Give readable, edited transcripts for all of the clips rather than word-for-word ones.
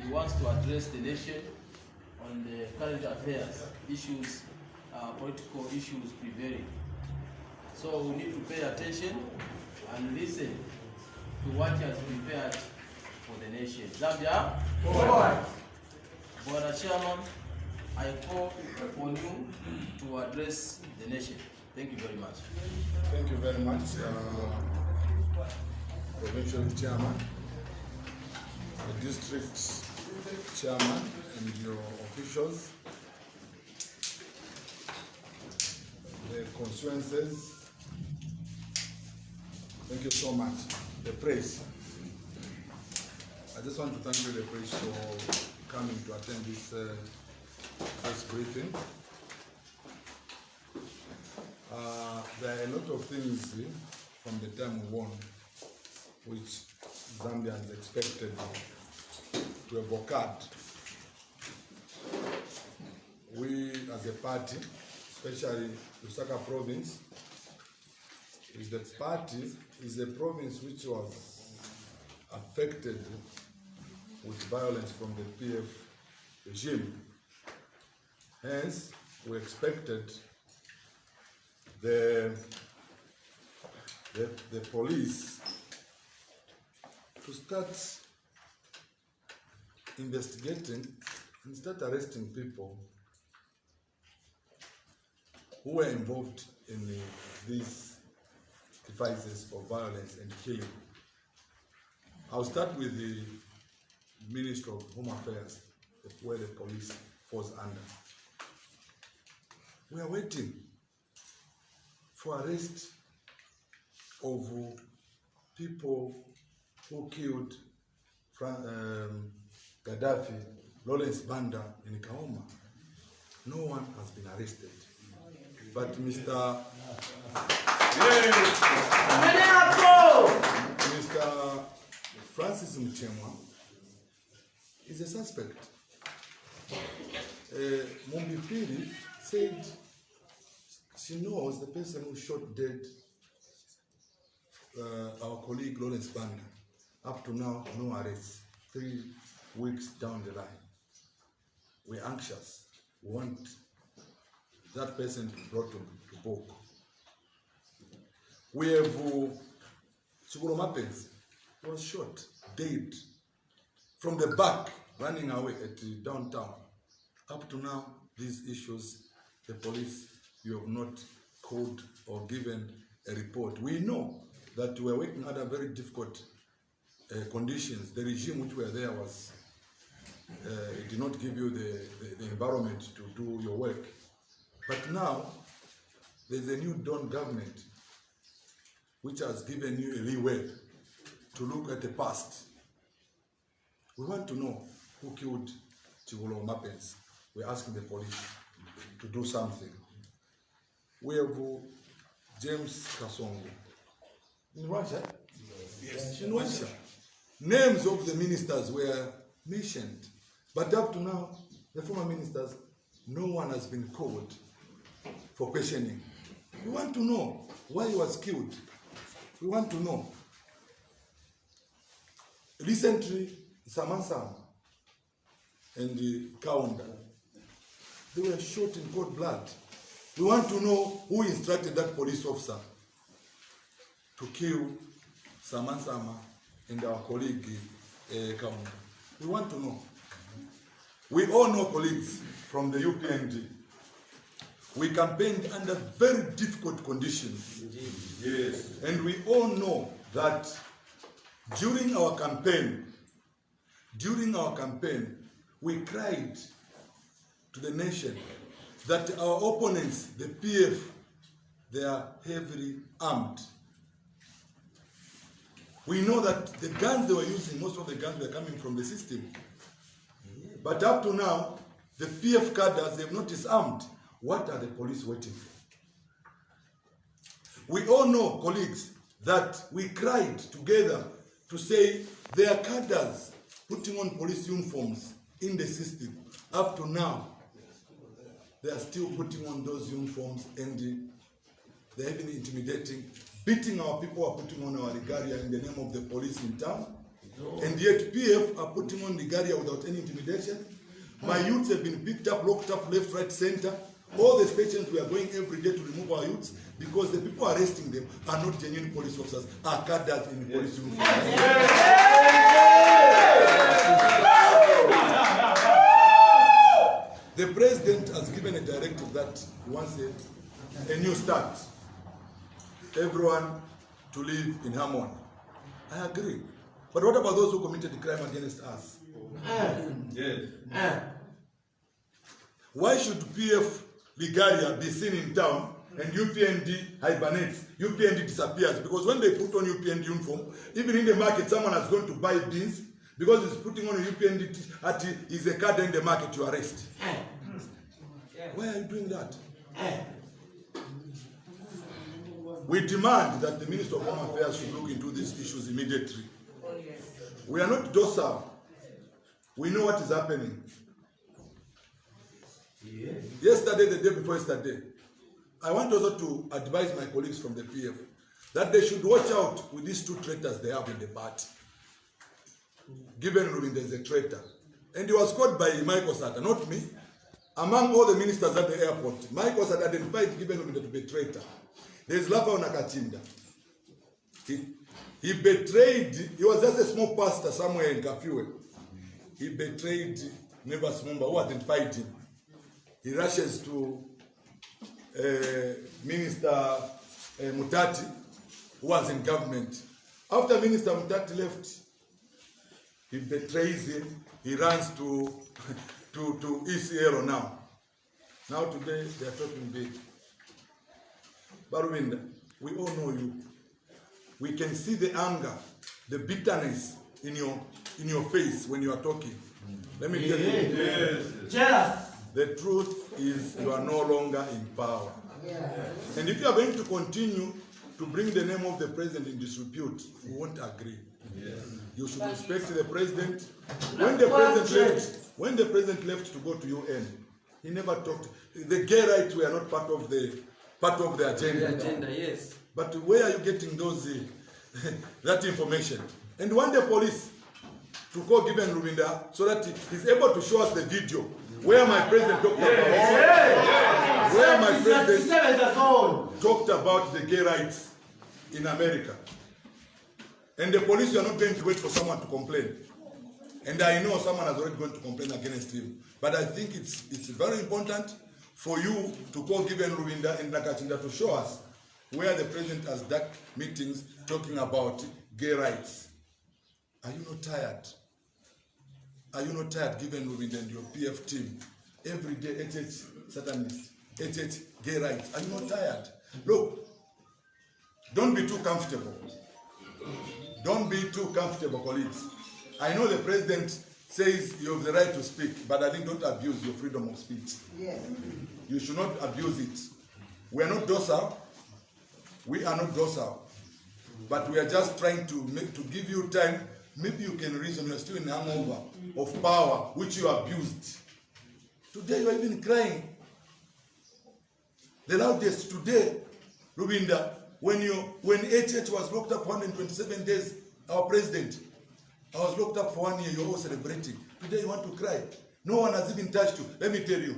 he wants to address the nation on the current affairs, issues, political issues prevailing. So we need to pay attention and listen to what he has prepared for the nation. Zambia, forward. Bwana Chairman, I call upon you to address the nation. Thank you very much. Thank you very much, Provincial Chairman, the District Chairman, and your officials, the constituencies. Thank you so much. The press. I just want to thank you, the press, for coming to attend this press briefing. There are a lot of things from the time we won which Zambians expected to have occurred. We as a party, especially Lusaka province, is a province which was affected with violence from the PF regime. Hence, we expected the police to start investigating and start arresting people who were involved in these devices of violence and killing. I'll start with the Ministry of Home Affairs, where the police falls under. We are waiting for arrest of people who killed Gaddafi, Lawrence Banda in Kaoma. No one has been arrested. But Mr. Francis Mchemwa is a suspect. Mumbipiri said she knows the person who shot dead our colleague Lawrence Banda. Up to now, no arrests. 3 weeks down the line. We're anxious. We want that person to be brought to book. We have Chuguro Mapens was shot, dead, from the back, running away at downtown. Up to now, these issues, the police, you have not called or given a report. We know that we are working under very difficult conditions. The regime which were there was, it did not give you the environment to do your work. But now, there's a new Dawn government which has given you a leeway to look at the past. We want to know who killed Chigolo Mapens. We're asking the police to do something. We have James Kasongo in Russia. Yes. In Russia. Names of the ministers were mentioned, but up to now, the former ministers, no one has been called for questioning. We want to know why he was killed. We want to know. Recently, Samansam and the Kaunda, they were shot in cold blood. We want to know who instructed that police officer to kill Samansama and our colleague Kaunda. We want to know. We all know, colleagues, from the UPND, we campaigned under very difficult conditions. Yes. And we all know that during our campaign, we cried to the nation that our opponents, the PF, they are heavily armed. We know that the guns they were using, most of the guns were coming from the system. But up to now, the PF cadres, they have not disarmed. What are the police waiting for? We all know, colleagues, that we cried together to say there are cadres putting on police uniforms in the system. Up to now, they are still putting on those uniforms and they're even intimidating, beating our people who are putting on our regalia in the name of the police in town. And yet PF are putting on the Garia without any intimidation. My youths have been picked up, locked up, left, right, center. All the stations we are going every day to remove our youths because the people arresting them are not genuine police officers, are cadres in the police union. The president has given a directive that he wants a new start. Everyone to live in harmony. I agree. But what about those who committed the crime against us? Why should PF Ligaria be seen in town and UPND hibernates? UPND disappears because when they put on UPND uniform, even in the market, someone has gone to buy beans because he's putting on a UPND at is a card in the market to arrest. Why are you doing that? We demand that the Minister of Home Affairs should look into these issues immediately. We are not docile. We know what is happening. Yesterday, the day before yesterday, I want also to advise my colleagues from the PF that they should watch out with these two traitors they have in the party. Given Rubin is a traitor. And he was caught by Michael Sata, not me. Among all the ministers at the airport, Michael Sata identified Given Rubin to be a traitor. There is Lapa Onakachinda. He betrayed, he was just a small pastor somewhere in Kafue. He betrayed Nebas Mumba, who identified him. He rushes to Minister Mutati, who was in government. After Minister Mutati left, he betrays him. He runs to ECL now. Now today, they are talking big. Baruvinda, we all know you. We can see the anger, the bitterness in your face when you are talking. Let me tell you. Yes. The truth is you are no longer in power. And if you are going to continue to bring the name of the president in disrepute, we won't agree. You should respect the president. When the president left to go to UN, he never talked. The gay rights were not part of the agenda. The agenda, yes. But where are you getting those that information? And want the police to call Given Rubinda so that he's able to show us the video where my president talked about where my president talked about the gay rights in America. And the police are not going to wait for someone to complain. And I know someone has already gone to complain against him. But I think it's very important for you to call Given Rubinda and Nakachinda to show us where the president has done meetings talking about gay rights. Are you not tired? Are you not tired, Given Rubinda and your PF team? Every day, satanists, gay rights. Are you not tired? Look, don't be too comfortable. Don't be too comfortable, colleagues. I know the president says you have the right to speak, but I think don't abuse your freedom of speech. Yes. You should not abuse it. We are not docile. We are not docile. But we are just trying to give you time. Maybe you can reason. You are still in hangover of power, which you abused. Today you are even crying. The loudest today, Rubinda, when HH was locked up 127 days, our president, I was locked up for 1 year, you're all celebrating. Today you want to cry. No one has even touched you. Let me tell you,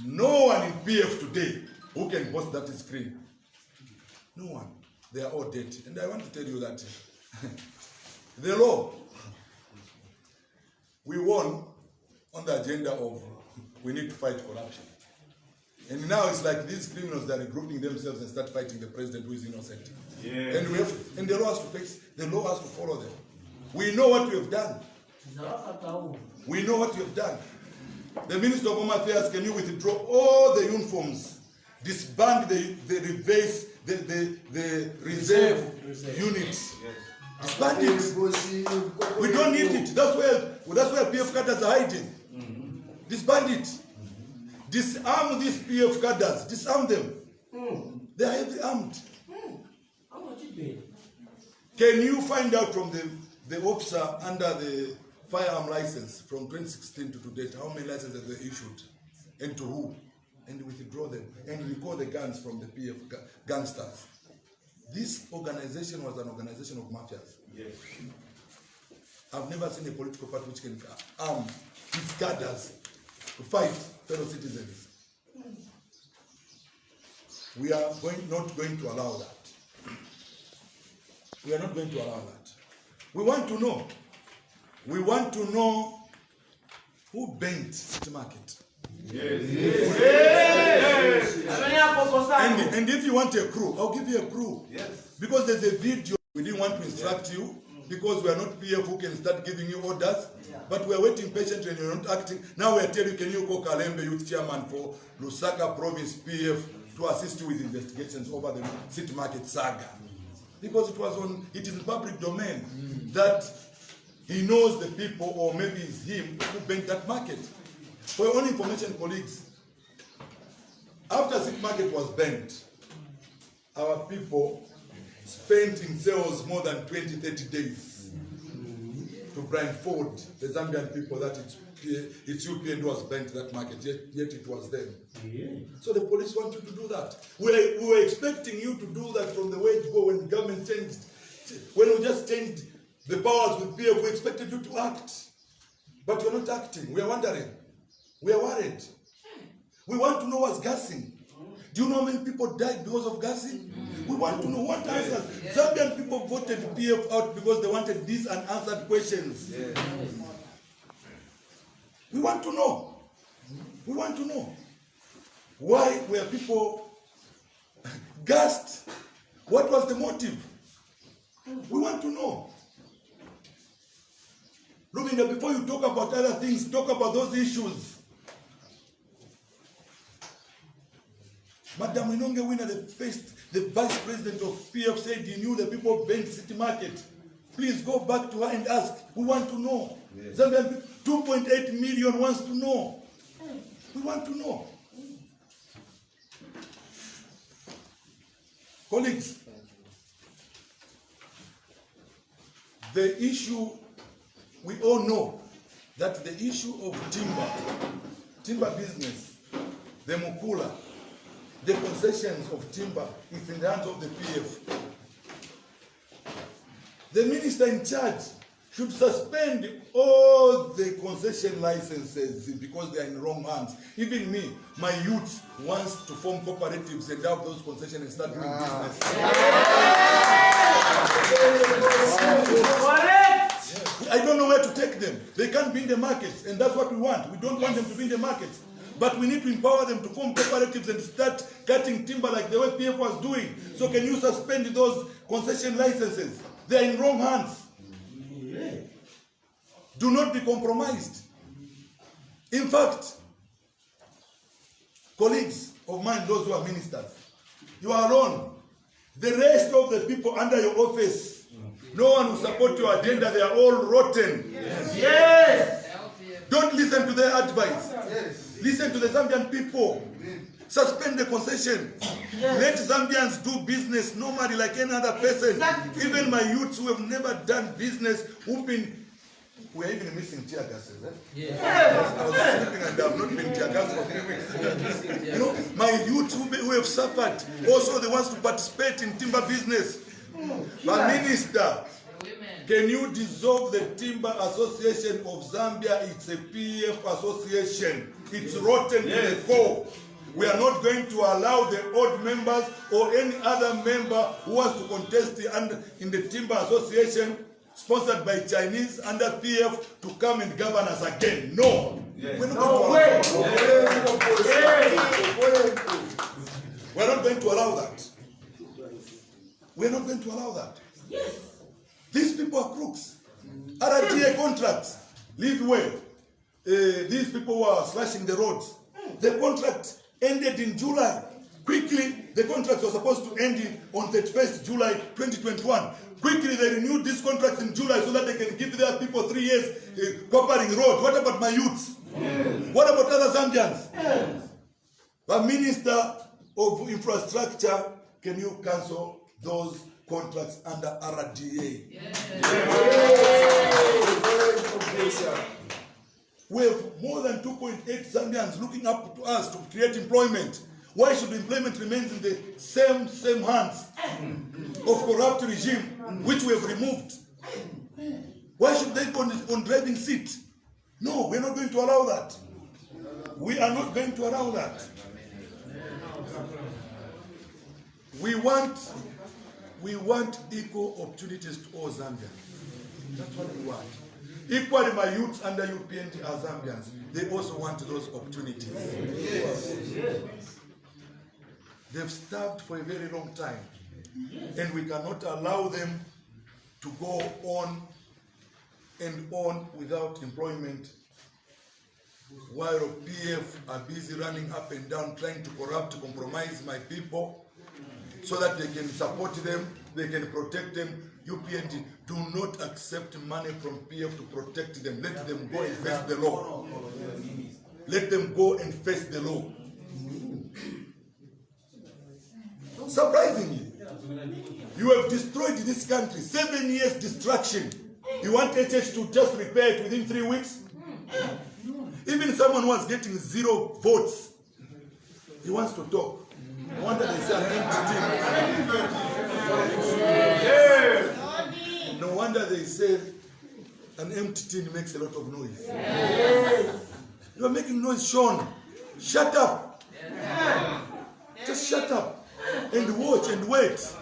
no one in PF today who can boast that is clean. No one. They are all dead. And I want to tell you that the law, we won on the agenda of we need to fight corruption. And now it's like these criminals that are regrouping themselves and start fighting the president who is innocent. Yeah. And the law has to face, the law has to follow them. We know what we have done. We know what we have done. The Minister of Home Affairs, can you withdraw all the uniforms, disband the reserve units? Yes. Disband it. We don't need it. That's where PF cadres are hiding. Disband it. Disarm these PF cadres. Disarm them. They are heavily armed. How much it pay? Can you find out from the officer under the firearm license from 2016 to date how many licenses they issued and to who? And withdraw them and recall the guns from the PF gangsters. This organization was an organization of mafias. Yes. I've never seen a political party which can arm its cadres to fight fellow citizens. We are not going to allow that. We are not going to allow that. We want to know. We want to know who bent City Market. Yes. And if you want a crew, I'll give you a crew. Yes. Because there's a video. We didn't want to instruct you because we are not PF who can start giving you orders. But we are waiting patiently and you're not acting. Now we are telling you, can you call Kalembe, youth chairman for Lusaka Province PF, to assist you with investigations over the City Market saga. Because it is in public domain that he knows the people, or maybe it's him who bent that market. For your own information, colleagues, after City Market was bent, our people spent in sales more than 20-30 days to blindfold the Zambian people that it's UPN who was bent that market, yet it was them. So the police want you to do that. We were expecting you to do that from the word go when the government changed. When we just changed the powers with PF, we expected you to act. But you're not acting. We are wondering. We are worried. We want to know what's gassing. Do you know how many people died because of gassing? We want to know what answers. Zambian people voted PF out because they wanted these unanswered questions. We want to know. We want to know. Why were people gassed? What was the motive? We want to know. Looking at before you talk about other things, talk about those issues. Madam Inonge Winner, the vice president of PF, said he knew the people bent City Market. Please go back to her and ask. We want to know. Zambian 2.8 million wants to know. We want to know. Colleagues, the issue, we all know that the issue of timber business, the Mukula, the concessions of timber is in the hands of the PF. The minister in charge should suspend all the concession licenses because they are in wrong hands. Even me, my youth wants to form cooperatives and have those concessions and start doing business. I don't know where to take them. They can't be in the markets, and that's what we want. We don't want them to be in the markets. But we need to empower them to form cooperatives and start cutting timber like the way PF was doing. So can you suspend those concession licenses? They are in wrong hands. Do not be compromised. In fact, colleagues of mine, those who are ministers, you are alone. The rest of the people under your office, no one will support your agenda. They are all rotten. Yes. Don't listen to their advice. Listen to the Zambian people. Suspend the concession. Let Zambians do business normally like any other person. Even my youths who have never done business, we are even missing tear gases. I was sleeping and I have not been tear gas for 3 weeks. You know, my youths who have suffered, also the ones to participate in timber business. But Minister, can you dissolve the Timber Association of Zambia? It's a PF association. It's rotten to the core. We are not going to allow the old members or any other member who wants to contest in the Timber Association sponsored by Chinese under PF to come and govern us again. No. We're not going to allow that. We're not going to allow that. We're not going to allow that. These people are crooks. RTA contracts, leave well. These people who are slashing the roads. The contract ended in July. Quickly, the contract was supposed to end on 31st July 2021. Quickly, they renewed these contracts in July so that they can give their people 3 years cooperating road. What about my youths? What about other Zambians? The Minister of Infrastructure, can you cancel those contracts under RDA? We have more than 2.8 Zambians looking up to us to create employment. Why should employment remain in the same hands of corrupt regime, which we have removed? Why should they go on driving seat? No, we're not going to allow that. We are not going to allow that. We want equal opportunities to all Zambians. That's what we want. Equally, my youths under UPND are Zambians. They also want those opportunities. Yes. They've starved for a very long time. And we cannot allow them to go on and on without employment, while PF are busy running up and down trying to corrupt, to compromise my people so that they can support them, they can protect them. UPND, do not accept money from PF to protect them. Let them go and face the law. Let them go and face the law. Surprisingly, you have destroyed this country. 7 years destruction. You want HH to just repair it within 3 weeks? Even someone who was getting 0 votes, he wants to talk. No wonder they say an empty tin. No wonder they say an empty tin makes a lot of noise. You are making noise, Sean. Shut up. Just shut up and watch and wait.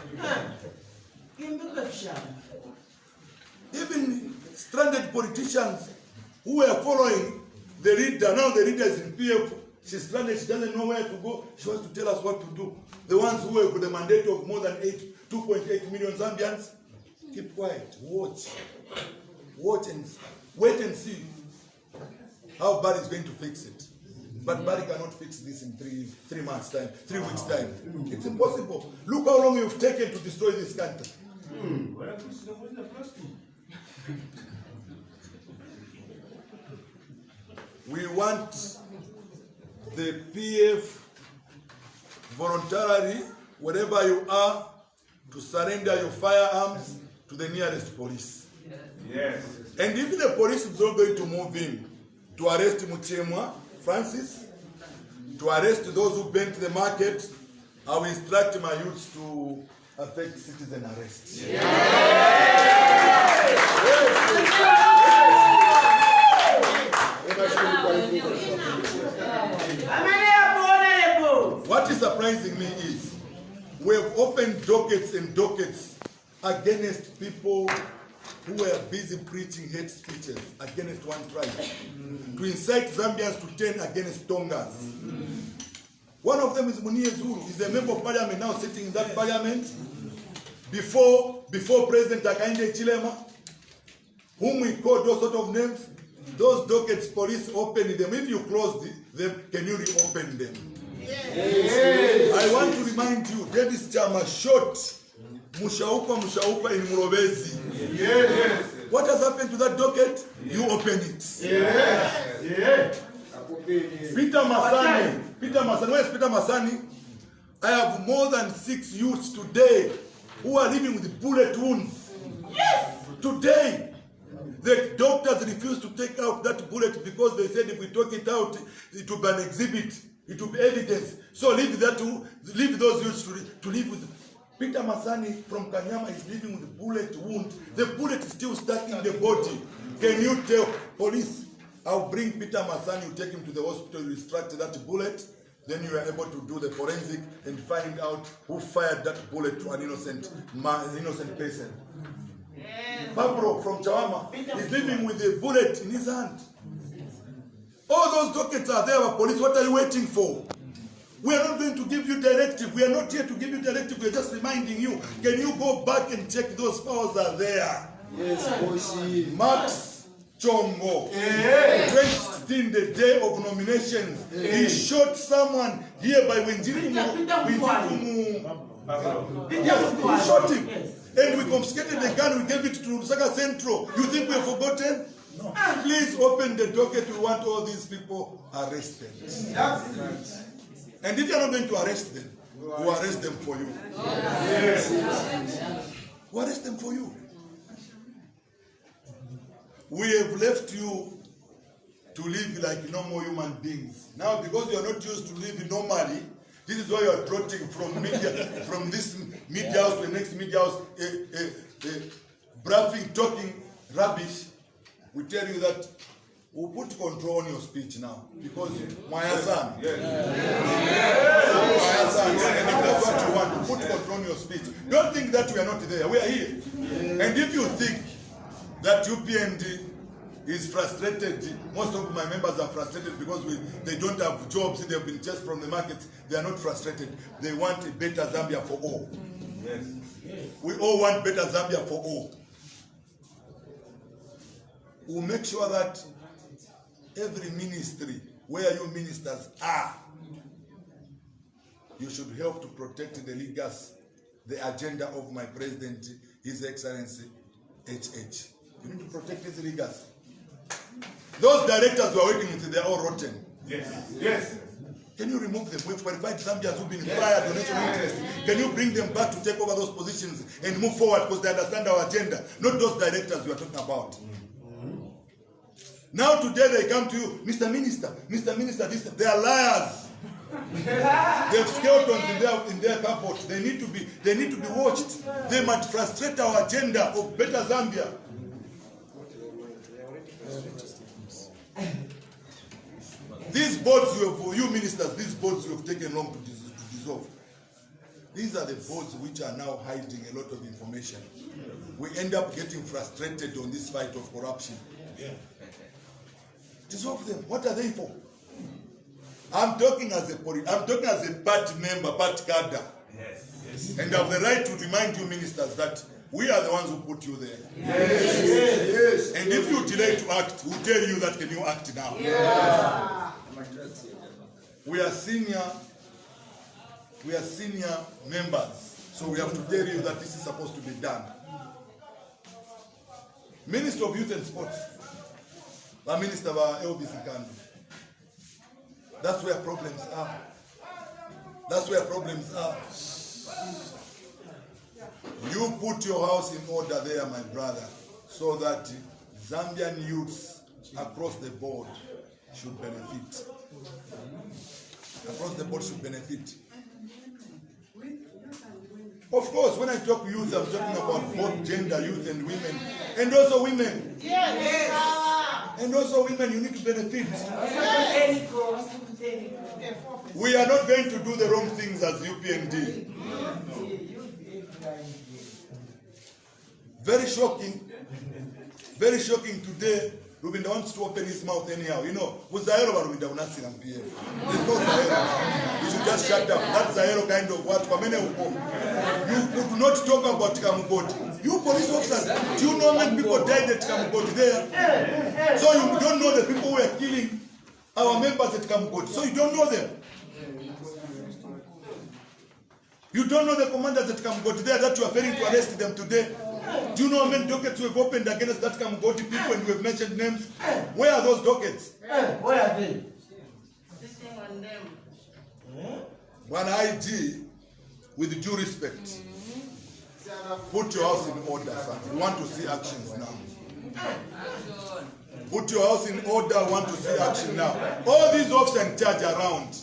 Even stranded politicians who were following the leader, now the leader is in PF, she's stranded, she doesn't know where to go, she wants to tell us what to do. The ones who were with the mandate of more than 2.8 million Zambians, keep quiet, watch and wait and see how Barry is going to fix it. But Barry cannot fix this in 3 months' time, 3 weeks' time. It's impossible. Look how long you've taken to destroy this country. We want the PF voluntarily, wherever you are, to surrender your firearms to the nearest police. Yes. And if the police is not going to move in to arrest Muchemwa Francis, to arrest those who bent the market, I will instruct my youths to affect citizen arrest. What is surprising me is we have opened dockets and dockets against people who were busy preaching hate speeches against one tribe, to incite Zambians to turn against Tongas. One of them is Muniye Zulu. He's a member of parliament now, sitting in that parliament before President Hakainde Hichilema, whom we call those sort of names. Those dockets, police open them. If you close them, can you reopen them? Yes. I want to remind you, Davis Chama shot Mushaupa in Murobezi. Yes. What has happened to that docket? Yes. You open it. Yes. Yes. Peter Masani. Where is Peter Masani? I have more than 6 youths today who are living with bullet wounds. Yes. Today. The doctors refused to take out that bullet because they said if we took it out, it will be an exhibit, it will be evidence. So leave those youths to live with. Peter Masani from Kanyama is living with a bullet wound. The bullet is still stuck in the body. Can you tell police? I'll bring Peter Masani, you take him to the hospital, you extract that bullet, then you are able to do the forensic and find out who fired that bullet to an innocent person. Pablo from Chawama is living with a bullet in his hand. All those dockets are there, police. What are you waiting for? We are not going to give you directive. We are not here to give you directive. We are just reminding you. Can you go back and check those files are there? Yes, Boshi. Max Chongo. 2016, the day of nominations. He shot someone here by Wenjimu. Yes, he shot him. And we confiscated the gun, we gave it to Lusaka Central. You think we have forgotten? No. Please open the docket. We want all these people arrested. And if you are not going to arrest them, we'll arrest them for you. Yes. We'll arrest them for you. We have left you to live like normal human beings. Now, because you are not used to living normally, this is why you are trotting from this media house to the next media house, bragging, talking rubbish, we tell you that we'll put control on your speech now. Because Mwayasan. Mwayasan. And if that's what you want, put control on your speech. Don't think that we are not there. We are here. And if you think that UPND is frustrated, most of my members are frustrated because they don't have jobs, they've been chased from the market. They are not frustrated. They want a better Zambia for all. Yes. We all want better Zambia for all. We'll make sure that every ministry, where you ministers are, you should help to protect the legacy, the agenda of my president, His Excellency, HH. You need to protect his legacy. Those directors who are working with, they are all rotten. Yes. Yes. Can you remove them? We've qualified Zambians who've been fired on national interest. Can you bring them back to take over those positions and move forward because they understand our agenda? Not those directors we are talking about. Now today they come to you, Mr. Minister, they are liars. They have skeletons in their cupboard. They need to be watched. They might frustrate our agenda of better Zambia. These boards you ministers, these boards you have taken long to dissolve. These are the boards which are now hiding a lot of information. We end up getting frustrated on this fight of corruption. Dissolve them. What are they for? I'm talking as a party member, party cadre. Yes. And I have the right to remind you ministers that we are the ones who put you there. Yes. And if you delay to act, we'll tell you that can you act now. Yeah. We are senior members, so we have to tell you that this is supposed to be done. Minister of Youth and Sports, the Minister of LBC Country. That's where problems are. That's where problems are. You put your house in order there, my brother, so that Zambian youths across the board should benefit. Across the board should benefit. Of course, when I talk youth, I'm talking about both gender, youth and women. And also women. Yes. And also women, you need to benefit. We are not going to do the wrong things as UPND. Very shocking today. Rubinda wants to open his mouth anyhow. You know, with Zahero Rubinda will not see them PF. There's no Zahero. You should just shut up. That's Zahero kind of what. You could not talk about Kamugoti. You police officers, do you know how many people died at Kamugoti there? So you don't know the people who are killing our members at Kamugoti. So you don't know them. You don't know the commanders at Kamugoti there that you are failing to arrest them today. Do you know how many dockets we've opened against that Kamugoti people and we've mentioned names? Where are those dockets? Where are they? One IG, with due respect, put your house in order, sir. We want to see actions now. Put your house in order, we want to see action now. All these officers in charge around,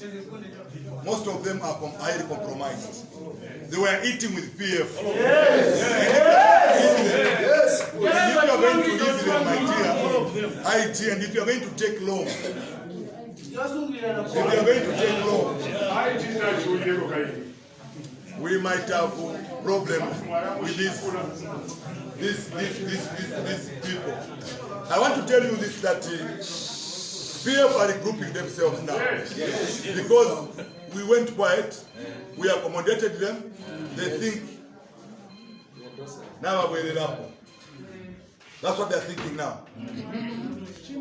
most of them are highly compromised. They were eating with PF. Yes. And if you are going to leave them, my dear IG, and if you are going to take loan, we might have problems with these people. I want to tell you this, that PF are regrouping themselves now. Because we went quiet, we accommodated them, they think, now we're up. That's what they're thinking now.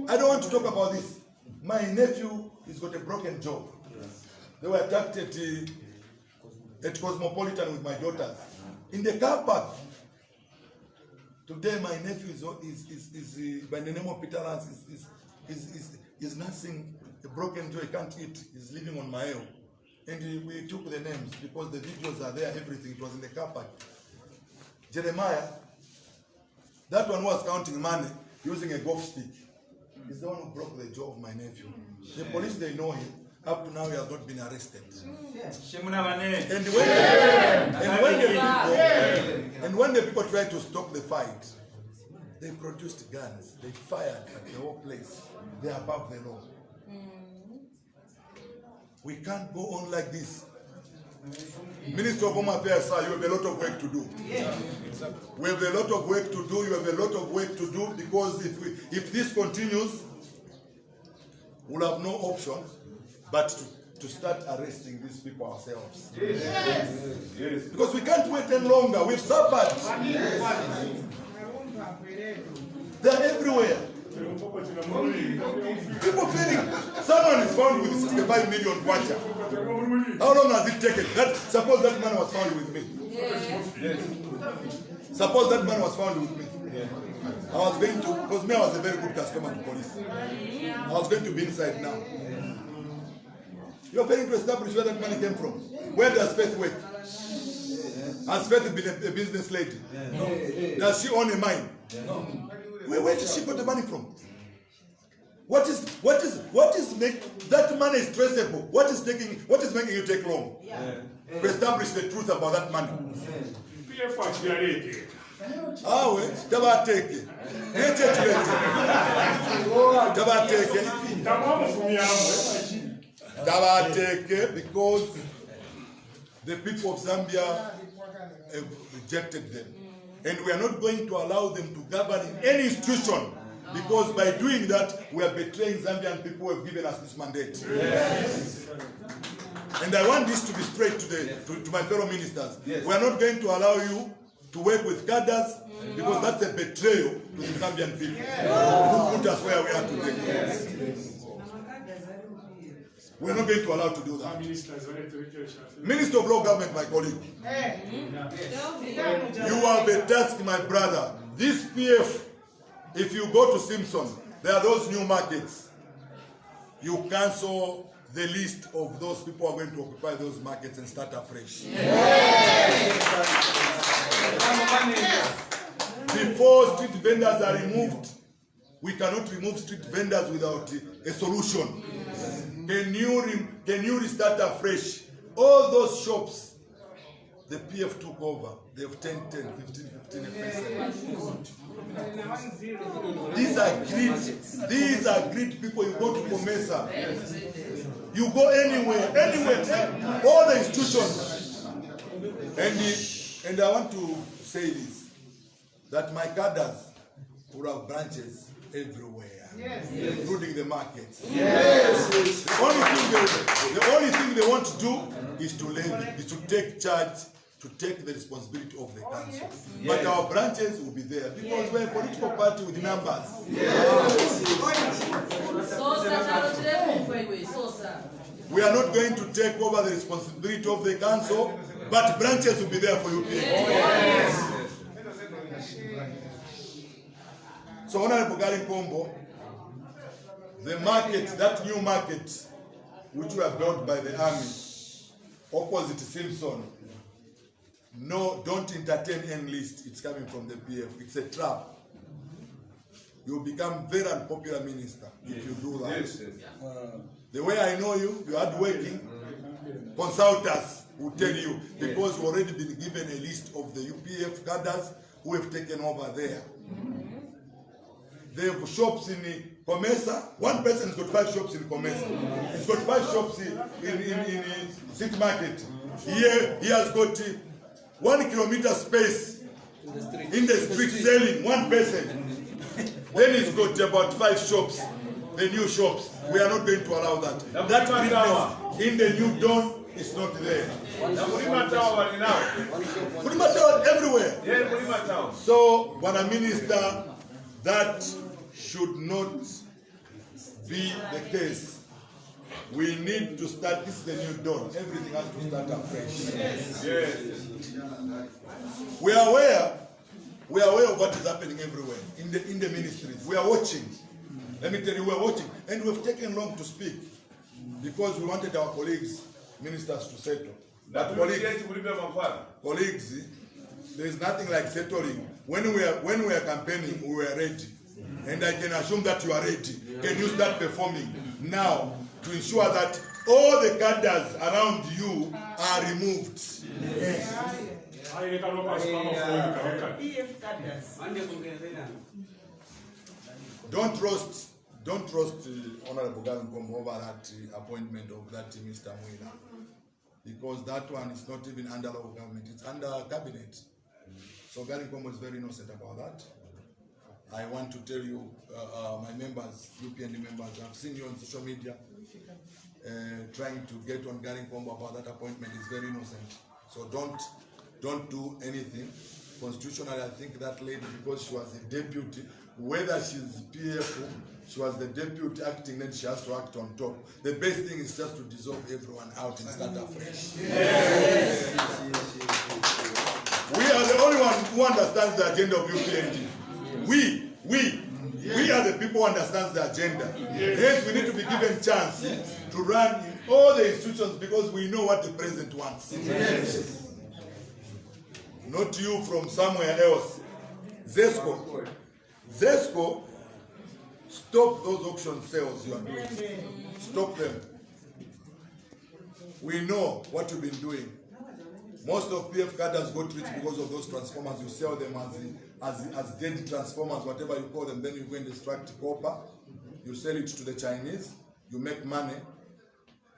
I don't want to talk about this. My nephew has got a broken jaw. They were attacked at Cosmopolitan with my daughters. In the car park. Today my nephew is by the name of Peter Lance, is nursing a broken jaw, he can't eat, he's living on Mayo. And we took the names because the videos are there, everything, it was in the car park. Jeremiah, that one was counting money using a golf stick. He's the one who broke the jaw of my nephew. The police, they know him. Up to now, he has not been arrested. And when the people try to stop the fight, They produced guns. They fired at the whole place. They are above the law. We can't go on like this. Minister of Home Affairs, sir, you have a lot of work to do. We have a lot of work to do. You have a lot of work to do, because if this continues, we'll have no option but to start arresting these people ourselves. Yes. Because we can't wait any longer. We've suffered. They're everywhere. People feeling someone is found with 65 million kwacha. How long has it taken? Suppose that man was found with me. Yes. Suppose that man was found with me. I was going to, because me, I was a very good customer to police. I was going to be inside now. You're failing to establish where that money came from. Where does Faith work? Has Faith been a business lady? No. Does she own a mine? No. Where did she get the money from? What is that money is traceable? What is making you take long? To establish the truth about that money. Because the people of Zambia have rejected them. And we are not going to allow them to govern in any institution, because by doing that, we are betraying Zambian people who have given us this mandate. Yes. And I want this to be straight to my fellow ministers. Yes. We are not going to allow you to work with cadres, because that's a betrayal to the Zambian people who put us where we are today. Yes. We are not going to allow to do that. Minister of Law Government, my colleague. You have a task, my brother. This PF, if you go to Simpson, there are those new markets. You cancel the list of those people who are going to occupy those markets and start afresh. Before street vendors are removed, we cannot remove street vendors without a solution. Can you restart afresh? All those shops the PF took over, they have 10, 15. These are great people. You go to Comesa, you go anywhere, all the institutions. And I want to say this, that my cadres will have branches everywhere. Yes. Including the markets. Yes. The only thing they want to do is to levy, is to take charge, to take the responsibility of the council. Yes. But our branches will be there, because we're a political party with numbers. Yes. We are not going to take over the responsibility of the council, but branches will be there for you. Yes. So, Honorable Gary Kombo, the market, that new market, which were built by the army, opposite Simpson, no, don't entertain any list. It's coming from the PF. It's a trap. You'll become very unpopular minister if you do that. Yes. The way I know you, you're hardworking. Consult us, will tell you, because we've already been given a list of the UPF cadres who have taken over there. They have shops in Comesa. One person has got 5 shops in Comesa. He's got 5 shops in City Market. Here he has got 1 kilometer space in the street selling, one person. Then he's got about 5 shops, the new shops. We are not going to allow that. That business in the new dawn is not there. Everywhere. So, when a minister, that should not be the case. We need to start. This is the new dawn. Everything has to start afresh. Yes. We are aware of what is happening everywhere in the ministries. We are watching. Let me tell you, we are watching, and we've taken long to speak because we wanted our colleagues, ministers, to settle. But colleagues, there is nothing like settling. When we are campaigning, we were ready. And I can assume that you are ready. Can you start performing now to ensure that all the cadres around you are removed? Yes. Don't roast Honorable Galinkom over that appointment of that Mr. Mwina, because that one is not even under local government, it's under cabinet. So Galinkom was very innocent about that. I want to tell you, my members, UPND members, I've seen you on social media trying to get on Galinkom about that appointment. Is very innocent. So don't do anything. Constitutionally, I think that lady, because she was a deputy, whether she's PF, she was the deputy acting, then she has to act on top. The best thing is just to dissolve everyone out and start afresh. Yes. We are the only one who understands the agenda of UPND. We are the people who understand the agenda. Hence, we need to be given chance to run in all the institutions because we know what the president wants. Yes. Not you from somewhere else. Zesco, stop those auction sales you are doing. Stop them. We know what you've been doing. Most of PF cadres got rich because of those transformers. You sell them as dead transformers, whatever you call them. Then you go and extract copper. You sell it to the Chinese. You make money.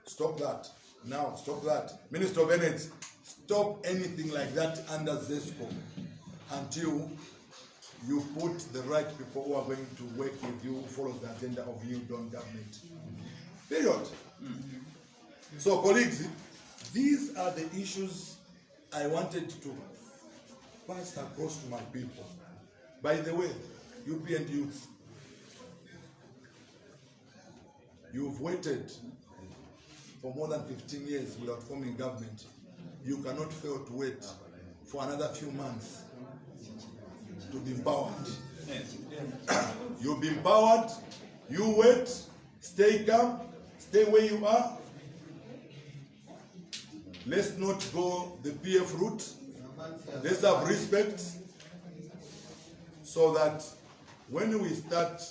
Stop that. Now, stop that. Minister of Energy, stop anything like that under ZESCO until you put the right people who are going to work with you, who follow the agenda of New Dawn government. Period. So, colleagues, these are the issues I wanted to pass across to my people. By the way, UPND youth, you've waited for more than 15 years without forming government. You cannot fail to wait for another few months to be empowered. You'll be empowered, you wait, stay calm, stay where you are. Let's not go the PF route. Let's have respect so that when we start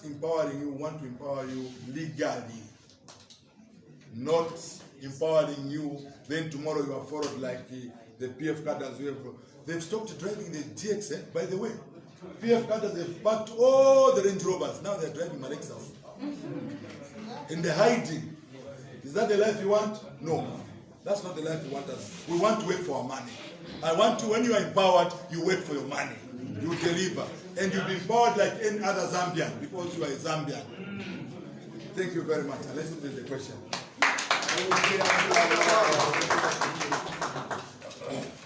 empowering you, we want to empower you legally, not empowering you, then tomorrow you are followed like the PF cadres. They've stopped driving the GX, by the way. PF cadres have packed all the Range Rovers. Now they're driving Lexus. In the hiding. Is that the life you want? No. That's not the life we want us. We want to wait for our money. I want to, when you are empowered, you wait for your money. You deliver. And you'll be empowered like any other Zambian because you are a Zambian. Thank you very much. Let's do the question.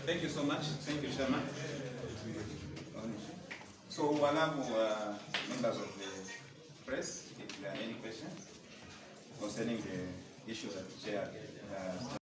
Thank you so much. Thank you, Chairman. So, we'll allow members of the press if there are any questions concerning the issues that the Chair